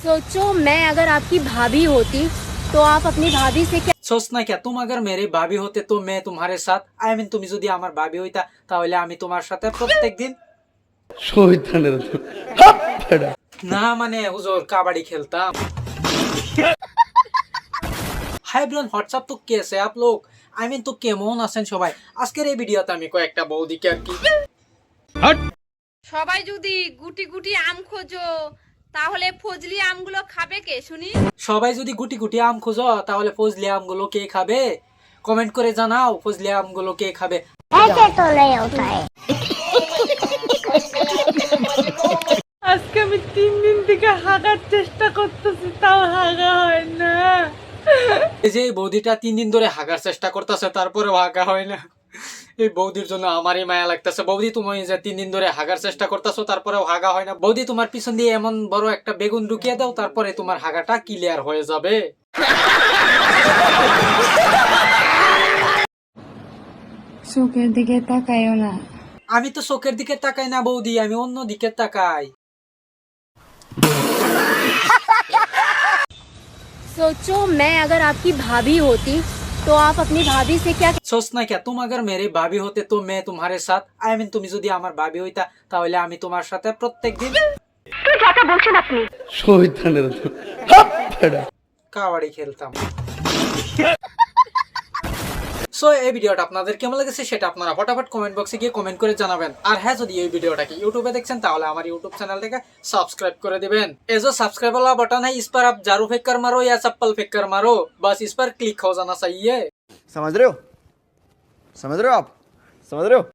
सोचो मैं अगर आपकी भाभी होती तो आप अपनी भाभी से क्या सोचना क्या, तुम अगर मेरी भाभी होते तो मैं तुम्हारे साथ आई मीन তুমি যদি আমার ভাবি হইতা তাহলে আমি তোমার সাথে প্রত্যেকদিন শয়তানের দল। হাপ বেটা। না মানে হুজুর কাবাডি খেলতাম। হাই এভরিওয়ান, হোয়াটসঅ্যাপ তো কেসে আপ লোক, আই মিন তো কেমন আছেন সবাই। আজকের এই ভিডিওতে আমি কয়েকটা বৌদিকে আর কি সবাই যদি গুটি গুটি আম খোঁজো তাহলে ফজলি আমগুলো খাবে কে শুনি? সবাই যদি গুটি গুটি আম খোঁজো তাহলে ফজলি আমগুলো কে খাবে? কমেন্ট করে জানাও ফজলি আমগুলো কে খাবে। ऐसे तो नहीं होता है। আজকে আমি 3 দিন থেকে হাগার চেষ্টা করতেছি, তাও হাগা হয় না। এই যে এই বৌদিটা 3 দিন ধরে হাগার চেষ্টা করতেছে তারপরেও হাগা হয় না। এই বৌদির জন্য আমারই মায়া লাগতেছে। বৌদি, তুমি যে 3 দিন ধরে হাগার চেষ্টা করতেছো তারপরেও হাগা হয় না, বৌদি তোমার পিছন দিয়ে এমন বড় একটা বেগুন ঢুকিয়ে দাও, তারপরে তোমার হাগাটা ক্লিয়ার হয়ে যাবে। চোখের দিকে তাকাইও না। আমি তো চোখের দিকে তাকাই না বৌদি, আমি অন্য দিকে তাকাই। सोचो मैं अगर आपकी भाभी होती तो आप अपनी भाभी से क्या सोचना क्या, तुम अगर मेरी भाभी होते तो मैं तुम्हारे साथ आई मीन তুমি যদি আমার ভাবি হইতা তাহলে আমি তোমার সাথে প্রত্যেকদিন শয়তানের দল। হাপ বেটা। কাবাডি খেলতাম। সো এই ভিডিওটা আপনাদের কেমন লেগেছে সেটা আপনারা ফটাফট কমেন্ট বক্সে গিয়ে কমেন্ট করে জানাবেন। আর হ্যাঁ, যদি এই ভিডিওটাকে ইউটিউবে দেখছেন তাহলে আমার ইউটিউব চ্যানেলটাকে সাবস্ক্রাइब कर दिबेन। ये जो सब्सक्राइब वाला बटन है इस पर आप झाड़ू फेंक कर मारो या चप्पल फेंक कर मारो, बस इस पर क्लिक हो जाना चाहिए। समझ रहे हो आप समझ रहे हो?